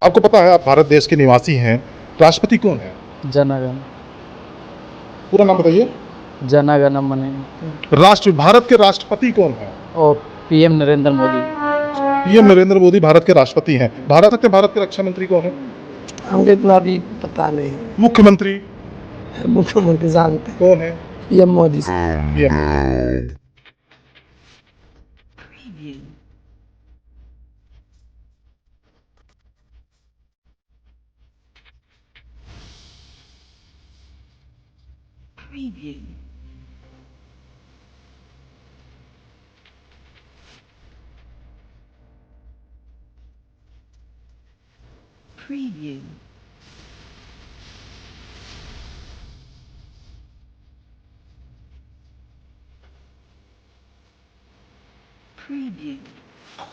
आपको पता है आप भारत देश के निवासी हैं। राष्ट्रपति कौन है? जनगण पूरा नाम बताइए। जनगण मन भारत के राष्ट्रपति कौन है? और पीएम नरेंद्र मोदी। पीएम नरेंद्र मोदी भारत के राष्ट्रपति हैं। भारत के रक्षा मंत्री कौन है? हमको इतना भी पता नहीं। मुख्यमंत्री मुख्यमंत्री जानते कौन है? PM Modi. PM. Preview. Preview.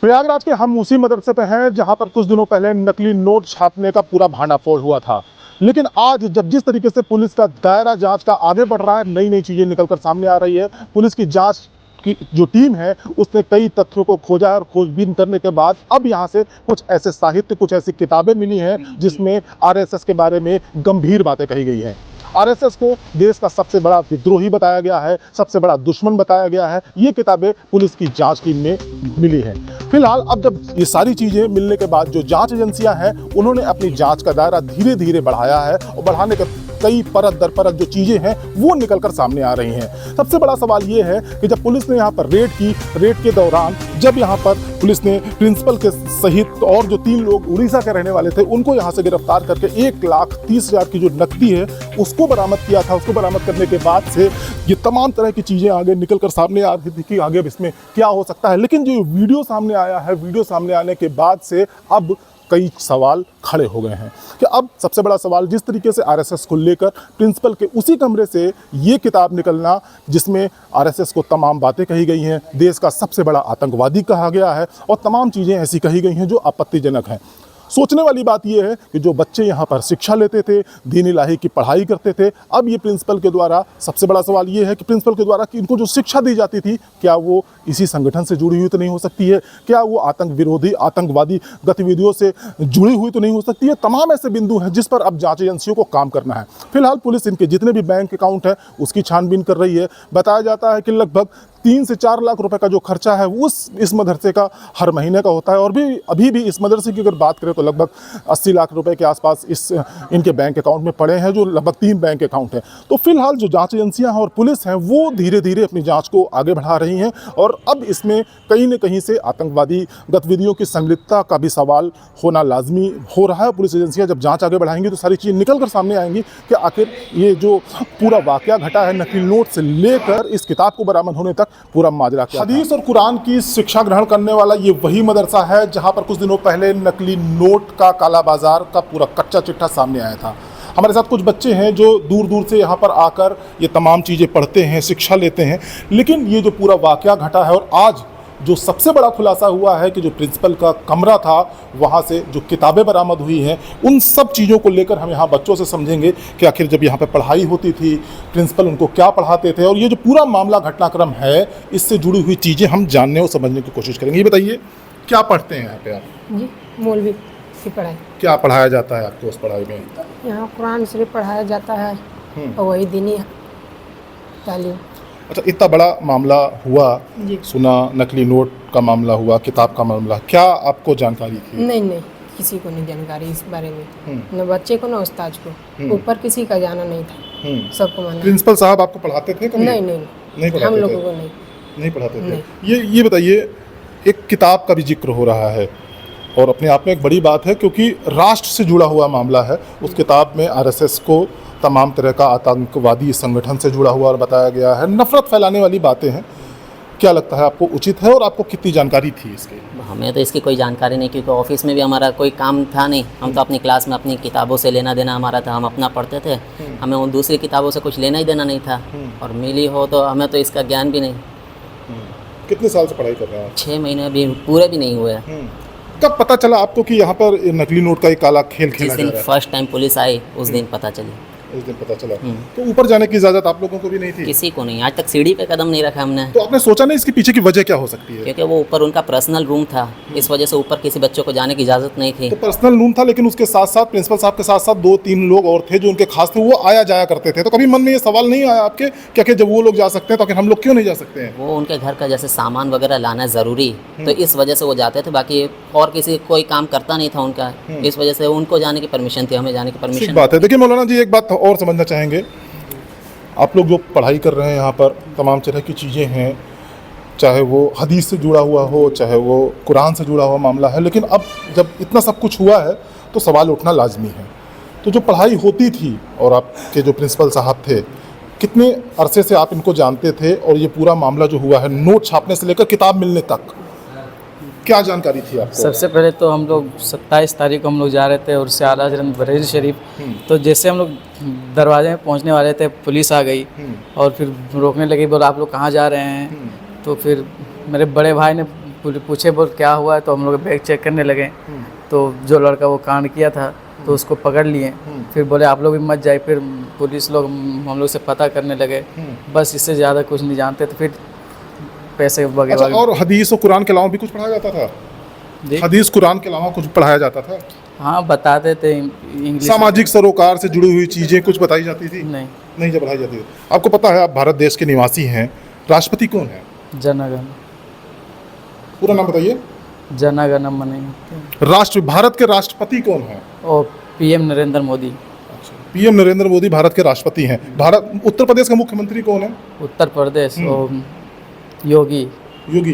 Prayagraj के हम उसी मदरसे पे हैं जहां पर कुछ दिनों पहले नकली नोट छापने का पूरा भांडाफोड़ हुआ था। लेकिन आज जब जिस तरीके से पुलिस का दायरा जांच का आगे बढ़ रहा है, नई नई चीजें निकलकर सामने आ रही है। पुलिस की जांच की जो टीम है उसने कई तथ्यों को खोजा और खोजबीन करने के बाद अब यहां से कुछ ऐसे साहित्य, कुछ ऐसी किताबें मिली हैं जिसमें आरएसएस के बारे में गंभीर बातें कही गई हैं। आरएसएस को देश का सबसे बड़ा विद्रोही बताया गया है, सबसे बड़ा दुश्मन बताया गया है। ये किताबें पुलिस की जांच टीम में मिली हैं। फिलहाल अब जब ये सारी चीजें मिलने के बाद जो जांच एजेंसियां हैं उन्होंने अपनी जांच का दायरा धीरे धीरे बढ़ाया है और बढ़ाने के कई परत दर परत जो चीजें हैं वो निकलकर सामने आ रही हैं। सबसे बड़ा सवाल ये है कि जब पुलिस ने यहाँ पर रेड के दौरान जब यहाँ पर पुलिस ने प्रिंसिपल के सहित और जो 3 लोग उड़ीसा के रहने वाले थे उनको यहाँ से गिरफ्तार करके 1,30,000 की जो नकदी है उसको बरामद किया था। उसको बरामद करने के बाद से ये तमाम तरह की चीजें आगे निकलकर सामने आ रही थी कि आगे इसमें क्या हो सकता है। लेकिन जो वीडियो सामने आया है, वीडियो सामने आने के बाद से अब कई सवाल खड़े हो गए हैं कि अब सबसे बड़ा सवाल जिस तरीके से आरएसएस को लेकर प्रिंसिपल के उसी कमरे से ये किताब निकलना जिसमें आरएसएस को तमाम बातें कही गई हैं, देश का सबसे बड़ा आतंकवादी कहा गया है और तमाम चीज़ें ऐसी कही गई हैं जो आपत्तिजनक हैं। सोचने वाली बात यह है कि जो बच्चे यहाँ पर शिक्षा लेते थे, दीन इलाही की पढ़ाई करते थे, अब ये प्रिंसिपल के द्वारा सबसे बड़ा सवाल ये है कि प्रिंसिपल के द्वारा कि इनको जो शिक्षा दी जाती थी क्या वो इसी संगठन से जुड़ी हुई तो नहीं हो सकती है? क्या वो आतंक विरोधी, आतंकवादी गतिविधियों से जुड़ी हुई तो नहीं हो सकती है? तमाम ऐसे बिंदु हैं जिस पर अब जांच एजेंसियों को काम करना है। फिलहाल पुलिस इनके जितने भी बैंक अकाउंट है उसकी छानबीन कर रही है। बताया जाता है कि लगभग 3 से 4 लाख रुपए का जो खर्चा है वो इस मदरसे का हर महीने का होता है और अभी भी इस मदरसे की अगर बात करें तो लगभग 80 लाख रुपए के आसपास इनके बैंक अकाउंट में पड़े हैं, जो लगभग 3 बैंक अकाउंट हैं। तो फिलहाल जो जांच एजेंसियां हैं और पुलिस हैं वो धीरे धीरे अपनी जांच को आगे बढ़ा रही हैं और अब इसमें कहीं न कहीं से आतंकवादी गतिविधियों की संलिप्तता का भी सवाल होना लाजमी हो रहा है। पुलिस एजेंसियाँ जब जाँच आगे बढ़ाएंगी तो सारी चीज़ें निकल कर सामने आएंगी कि आखिर ये जो पूरा वाकया घटा है नकली नोट से लेकर इस किताब को बरामद होने तक पूरा माजरा क्या। हदीस और कुरान की शिक्षा ग्रहण करने वाला ये वही मदरसा है जहां पर कुछ दिनों पहले नकली नोट का काला बाजार का पूरा कच्चा चिट्ठा सामने आया था। हमारे साथ कुछ बच्चे हैं जो दूर दूर से यहाँ पर आकर ये तमाम चीज़ें पढ़ते हैं, शिक्षा लेते हैं। लेकिन ये जो पूरा वाकया घटा है और आज जो सबसे बड़ा खुलासा हुआ है कि जो प्रिंसिपल का कमरा था वहाँ से जो किताबें बरामद हुई हैं उन सब चीज़ों को लेकर हम यहाँ बच्चों से समझेंगे कि आखिर जब यहाँ पे पढ़ाई होती थी प्रिंसिपल उनको क्या पढ़ाते थे और ये जो पूरा मामला घटनाक्रम है इससे जुड़ी हुई चीज़ें हम जानने और समझने की कोशिश करेंगे। ये बताइए क्या पढ़ते हैं यहाँ पे आप? जी मौलवी की पढ़ाई। क्या पढ़ाया जाता है आपको उस पढ़ाई में? यहाँ कुरान शरीफ पढ़ाया जाता है और वही दीनी तालीम। अच्छा, इतना बड़ा मामला हुआ, सुना नकली नोट का मामला हुआ, किताब का मामला, क्या आपको जानकारी थी? नहीं, किसी को नहीं जानकारी इस बारे में, न बच्चे को न उस्ताद को, ऊपर किसी का जाना नहीं था, सबको माना। प्रिंसिपल साहब आपको पढ़ाते थे कभी? नहीं पढ़ाते, हम लोगों को नहीं पढ़ाते थे। ये बताइए, एक किताब का भी जिक्र हो रहा है और अपने आप में एक बड़ी बात है क्योंकि राष्ट्र से जुड़ा हुआ मामला है। उस किताब में आरएसएस को तमाम तरह का आतंकवादी संगठन से जुड़ा हुआ और बताया गया है, नफरत फैलाने वाली बातें हैं। क्या लगता है आपको उचित है और आपको कितनी जानकारी थी इसकी? हमें तो इसकी कोई जानकारी नहीं क्योंकि ऑफिस में भी हमारा कोई काम था नहीं। हम तो अपनी क्लास में अपनी किताबों से लेना देना हमारा था, हम अपना पढ़ते थे, हमें उन दूसरी किताबों से कुछ लेना ही देना नहीं था और मिली हो तो हमें तो इसका ज्ञान भी नहीं। कितने साल से पढ़ाई कर रहे हैं? 6 महीने भी पूरे भी नहीं हुए। कब पता चला आपको कि यहाँ पर नकली नोट का एक काला खेल खेला जा रहा है? जिस दिन फर्स्ट टाइम पुलिस आई उस दिन पता चली। उस दिन पता चला। तो ऊपर जाने की इजाज़त आप लोगों को भी नहीं थी? किसी को नहीं, आज तक सीढ़ी पे कदम नहीं रखा हमने, तो आपने सोचा नहीं इसके पीछे की वजह क्या हो सकती है? क्योंकि वो ऊपर उनका पर्सनल रूम था, इस वजह से ऊपर किसी बच्चों को जाने की इजाज़त नहीं थी। तो पर्सनल रूम था, लेकिन उसके साथ साथ प्रिंसिपल साहब के साथ साथ 2-3 लोग और थे जो उनके खास थे, वो आया जाया करते थे। तो कभी मन में ये सवाल नहीं आया आपके क्या कि जब वो लोग जा सकते हैं तो आखिर हम लोग क्यों नहीं जा सकते हैं? वो उनके घर का जैसे सामान वगैरह लाना ज़रूरी, तो इस वजह से वो जाते थे, बाकी और किसी कोई काम करता नहीं था उनका, इस वजह से उनको जाने की परमिशन थी, हमें जाने की ठीक परमिशन। बात है। देखिए मौलाना जी, एक बात और समझना चाहेंगे, आप लोग जो पढ़ाई कर रहे हैं यहाँ पर, तमाम तरह की चीज़ें हैं, चाहे वो हदीस से जुड़ा हुआ हो, चाहे वो कुरान से जुड़ा हुआ मामला है, लेकिन अब जब इतना सब कुछ हुआ है तो सवाल उठना लाजमी है। तो जो पढ़ाई होती थी और आपके जो प्रिंसिपल साहब थे, कितने अरसे से आप इनको जानते थे और ये पूरा मामला जो हुआ है नोट छापने से लेकर किताब मिलने तक, क्या जानकारी थी आपको? सबसे पहले तो हम लोग 27 तारीख को हम लोग जा रहे थे और से आला हज़रत बरेली शरीफ। तो जैसे हम लोग दरवाजे में पहुंचने वाले थे, पुलिस आ गई और फिर रोकने लगी, बोल आप लोग कहाँ जा रहे हैं? तो फिर मेरे बड़े भाई ने पूछे, बोल क्या हुआ है? तो हम लोग बैग चेक करने लगे, तो जो लड़का वो कांड किया था तो उसको पकड़ लिए। फिर बोले आप लोग भी मत जाए। फिर पुलिस लोग हम लोग से पता करने लगे, बस इससे ज़्यादा कुछ नहीं जानते। तो फिर पैसे वगैरह। अच्छा, और हदीस और कुरान के अलावा भी कुछ पढ़ाया जाता था? जी हदीस कुरान के अलावा कुछ पढ़ाया जाता था? हाँ, बताते थे इंग्लिश। सामाजिक सरोकार से जुड़ी हुई चीज़ें कुछ बताई जाती थी? नहीं, नहीं जब पढ़ाई जाती थी। आपको पता है आप भारत देश के निवासी हैं, राष्ट्रपति कौन है? जनगण पूरा नाम बताइए। जनगण मन। भारत के राष्ट्रपति कौन है? और पीएम नरेंद्र मोदी। पीएम नरेंद्र मोदी भारत के राष्ट्रपति हैं। उत्तर प्रदेश का मुख्यमंत्री कौन है? उत्तर प्रदेश और योगी। योगी।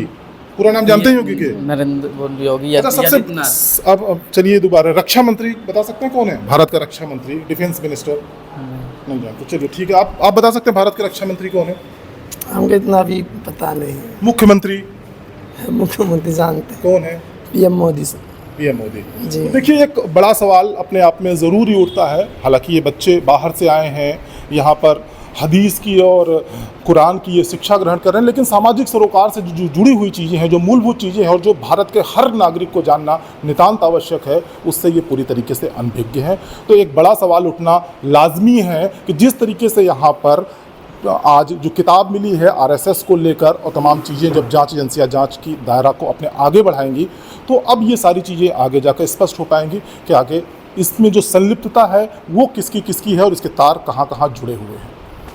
पूरा नाम जानते हैं योगी के? नरेंद्र योगी। अच्छा, सबसे अब चलिए दोबारा, रक्षा मंत्री बता सकते हैं कौन है भारत का रक्षा मंत्री? डिफेंस मिनिस्टर नहीं जानते? चलिए ठीक है, आप बता सकते हैं भारत के रक्षा मंत्री कौन है? हमको इतना भी पता नहीं है। मुख्यमंत्री? मुख्यमंत्री जानते हैं, कौन है? पीएम मोदी से। पीएम मोदी जी। तो देखिए, एक बड़ा सवाल अपने आप में ज़रूर ही उठता है। हालांकि ये बच्चे बाहर से आए हैं, यहाँ पर हदीस की और कुरान की ये शिक्षा ग्रहण कर रहे हैं, लेकिन सामाजिक सरोकार से जो जुड़ी हुई चीज़ें हैं, जो मूलभूत चीज़ें हैं और जो भारत के हर नागरिक को जानना नितांत आवश्यक है, उससे ये पूरी तरीके से अनभिज्ञ हैं। तो एक बड़ा सवाल उठना लाजमी है कि जिस तरीके से यहाँ पर आज जो किताब मिली है आरएसएस को लेकर और तमाम चीज़ें जब जांच एजेंसियां जांच की दायरा को अपने आगे बढ़ाएंगी, तो अब ये सारी चीज़ें आगे जाकर स्पष्ट हो पाएंगी कि आगे इसमें जो संलिप्तता है वो किसकी है और इसके तार कहाँ कहाँ जुड़े हुए हैं।